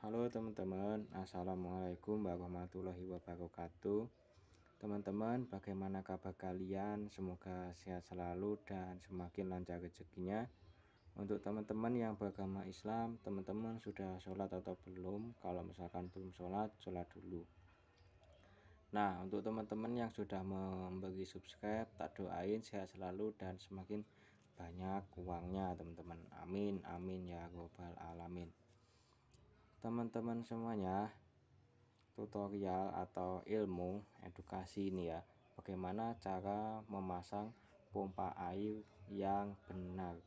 Halo teman-teman, Assalamualaikum warahmatullahi wabarakatuh. Teman-teman, bagaimana kabar kalian? Semoga sehat selalu dan semakin lancar rezekinya. Untuk teman-teman yang beragama Islam, teman-teman sudah sholat atau belum? Kalau misalkan belum sholat, sholat dulu. Nah, untuk teman-teman yang sudah memberi subscribe, tak doain sehat selalu dan semakin banyak uangnya teman-teman. Amin, amin ya robbal alamin. Teman-teman semuanya, tutorial atau ilmu edukasi ini ya, bagaimana cara memasang pompa air yang benar.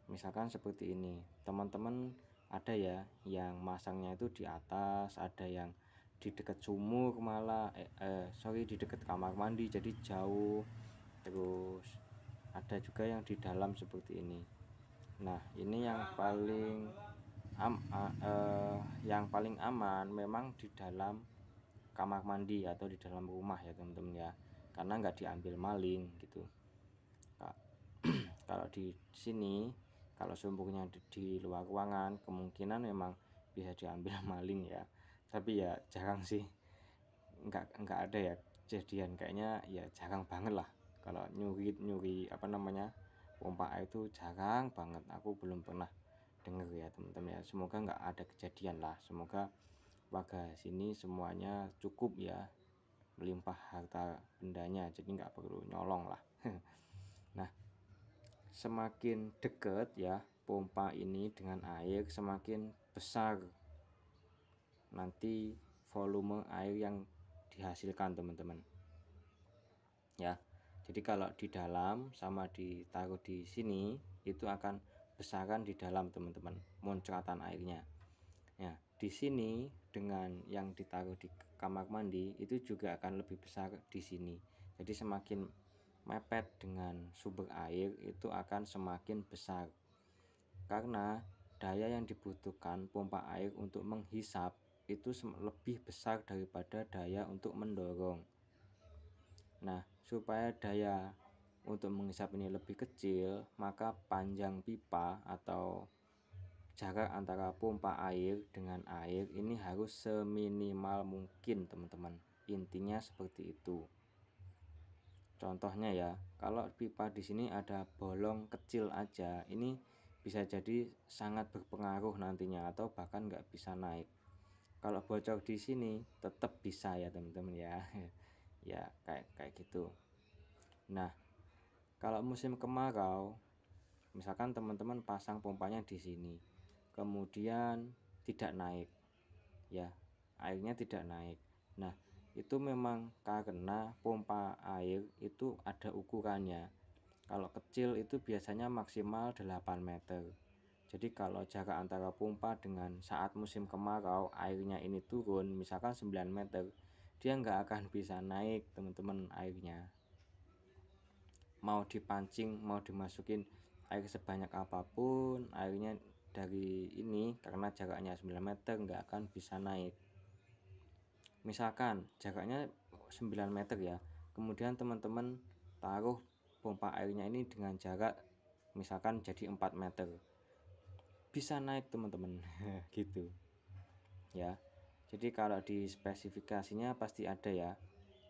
Misalkan seperti ini, teman-teman ada ya yang masangnya itu di atas, ada yang di dekat sumur malah di dekat kamar mandi jadi jauh, terus ada juga yang di dalam seperti ini. Nah, ini yang paling aman memang di dalam kamar mandi atau di dalam rumah ya teman-teman ya, karena nggak diambil maling gitu. Kalau di sini, kalau sumbernya di luar ruangan, kemungkinan memang bisa diambil maling ya, tapi ya jarang sih, nggak ada ya kejadian, kayaknya ya jarang banget lah kalau nyuri pompa air itu jarang banget, aku belum pernah dengar ya teman-teman ya. Semoga nggak ada kejadian lah, semoga warga sini semuanya cukup ya, melimpah harta bendanya, jadi nggak perlu nyolong lah. Nah, semakin dekat ya pompa ini dengan air, semakin besar nanti volume air yang dihasilkan teman-teman ya. Jadi kalau di dalam sama ditaruh di sini itu akan besaran di dalam teman-teman, muncratan airnya ya. Di sini dengan yang ditaruh di kamar mandi itu juga akan lebih besar di sini, jadi semakin mepet dengan sumber air itu akan semakin besar, karena daya yang dibutuhkan pompa air untuk menghisap itu lebih besar daripada daya untuk mendorong. Nah, supaya daya untuk menghisap ini lebih kecil, maka panjang pipa atau jarak antara pompa air dengan air ini harus seminimal mungkin teman-teman. Intinya seperti itu. Contohnya ya, kalau pipa di sini ada bolong kecil aja, ini bisa jadi sangat berpengaruh nantinya atau bahkan nggak bisa naik. Kalau bocor di sini tetap bisa ya teman-teman ya. Ya kayak gitu. Nah, kalau musim kemarau, misalkan teman-teman pasang pompanya di sini, kemudian tidak naik ya, airnya tidak naik. Nah, itu memang karena pompa air itu ada ukurannya. Kalau kecil itu biasanya maksimal 8 meter. Jadi kalau jarak antara pompa dengan saat musim kemarau airnya ini turun misalkan 9 meter, dia nggak akan bisa naik teman-teman airnya. Mau dipancing, mau dimasukin air sebanyak apapun, airnya dari ini karena jaraknya 9 meter nggak akan bisa naik. Misalkan jaraknya 9 meter ya, kemudian teman-teman taruh pompa airnya ini dengan jarak misalkan jadi 4 meter, bisa naik teman-teman. Gitu ya. Jadi kalau di spesifikasinya pasti ada ya,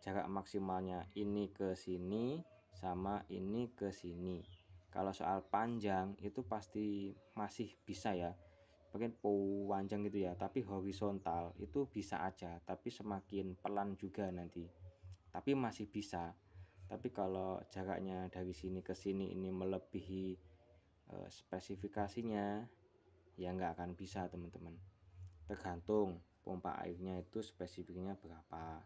jarak maksimalnya ini ke sini sama ini ke sini. Kalau soal panjang itu pasti masih bisa ya, mungkin panjang gitu ya, tapi horizontal itu bisa aja, tapi semakin pelan juga nanti, tapi masih bisa. Tapi kalau jaraknya dari sini ke sini ini melebihi spesifikasinya ya nggak akan bisa teman-teman, tergantung pompa airnya itu spesifiknya berapa.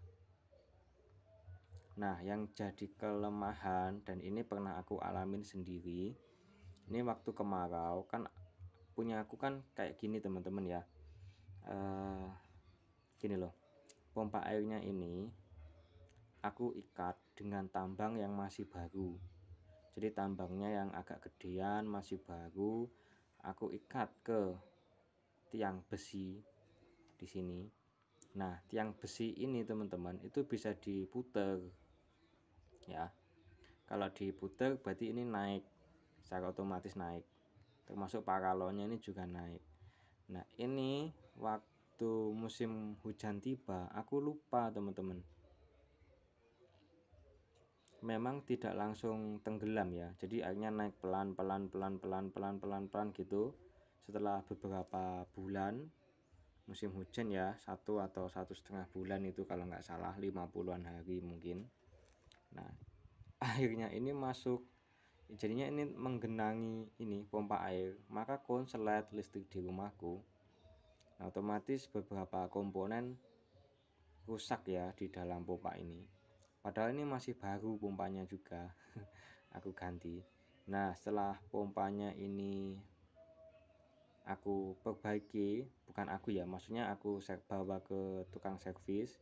Nah, yang jadi kelemahan dan ini pernah aku alamin sendiri, ini waktu kemarau kan punya aku kan kayak gini teman-teman ya, gini loh, pompa airnya ini aku ikat dengan tambang yang masih baru. Jadi tambangnya yang agak gedean masih baru, aku ikat ke tiang besi di sini. Nah, tiang besi ini teman-teman itu bisa diputer ya. Kalau diputer berarti ini naik, secara otomatis naik, termasuk paralonnya ini juga naik. Nah ini waktu musim hujan tiba aku lupa teman-teman, memang tidak langsung tenggelam ya, jadi airnya naik pelan-pelan gitu. Setelah beberapa bulan musim hujan ya, 1 atau 1,5 bulan itu kalau nggak salah, 50-an hari mungkin. Nah akhirnya ini masuk, jadinya ini menggenangi ini pompa air, maka konslet listrik di rumahku. Nah, otomatis beberapa komponen rusak ya di dalam pompa ini, padahal ini masih baru pompanya juga. Aku ganti. Nah setelah pompanya ini aku perbaiki, bukan aku ya, maksudnya aku bawa ke tukang servis,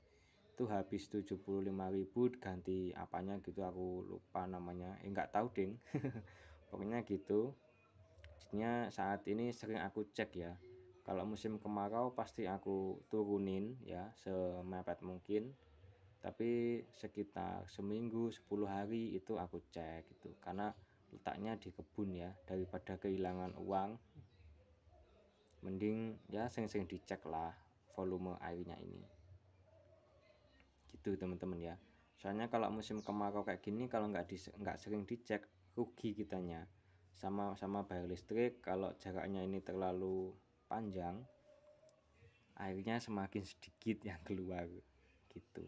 itu habis 75.000 ganti apanya gitu, aku lupa namanya, nggak tahu ding. Pokoknya gitu. Jadinya saat ini sering aku cek ya, kalau musim kemarau pasti aku turunin ya semepet mungkin, tapi sekitar seminggu 10 hari itu aku cek gitu, karena letaknya di kebun ya, daripada kehilangan uang mending ya sering-sering dicek lah volume airnya ini gitu teman-teman ya. Soalnya kalau musim kemarau kayak gini, kalau nggak sering dicek, rugi kitanya, sama bayar listrik. Kalau jaraknya ini terlalu panjang, airnya semakin sedikit yang keluar gitu.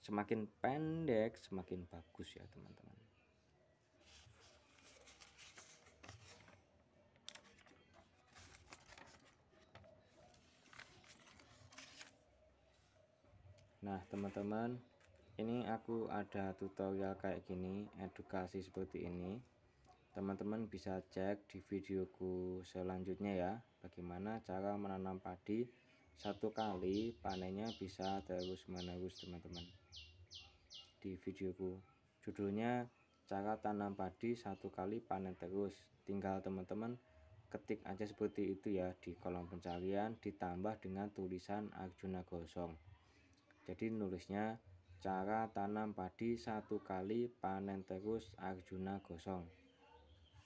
Semakin pendek semakin bagus ya teman-teman. Nah teman-teman, ini aku ada tutorial kayak gini, edukasi seperti ini. Teman-teman bisa cek di videoku selanjutnya ya, bagaimana cara menanam padi 1 kali panennya bisa terus menerus teman-teman. Di videoku judulnya cara tanam padi 1 kali panen terus, tinggal teman-teman ketik aja seperti itu ya di kolom pencarian, ditambah dengan tulisan Arjuna Gosong. Jadi nulisnya cara tanam padi 1 kali panen terus Arjuna Gosong.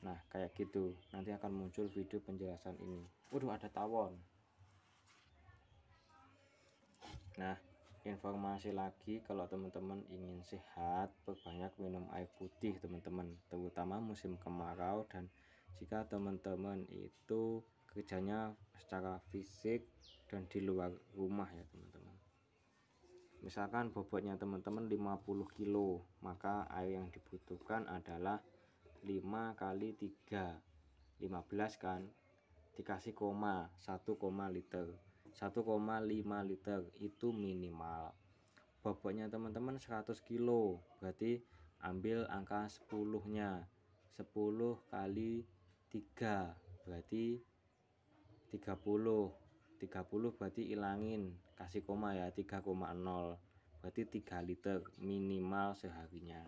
Nah kayak gitu, nanti akan muncul video penjelasan ini. Waduh ada tawon. Nah informasi lagi, kalau teman-teman ingin sehat, perbanyak minum air putih teman-teman, terutama musim kemarau, dan jika teman-teman itu kerjanya secara fisik dan di luar rumah ya teman-teman. Misalkan bobotnya teman-teman 50 kilo, maka air yang dibutuhkan adalah 5 kali 3, 15 kan, dikasih koma 1, liter, 1,5 liter itu minimal. Bobotnya teman-teman 100 kilo, berarti ambil angka 10-nya, 10 kali 3 berarti 30, 30 berarti ilangin, kasih koma ya, 3,0, berarti 3 liter minimal seharinya.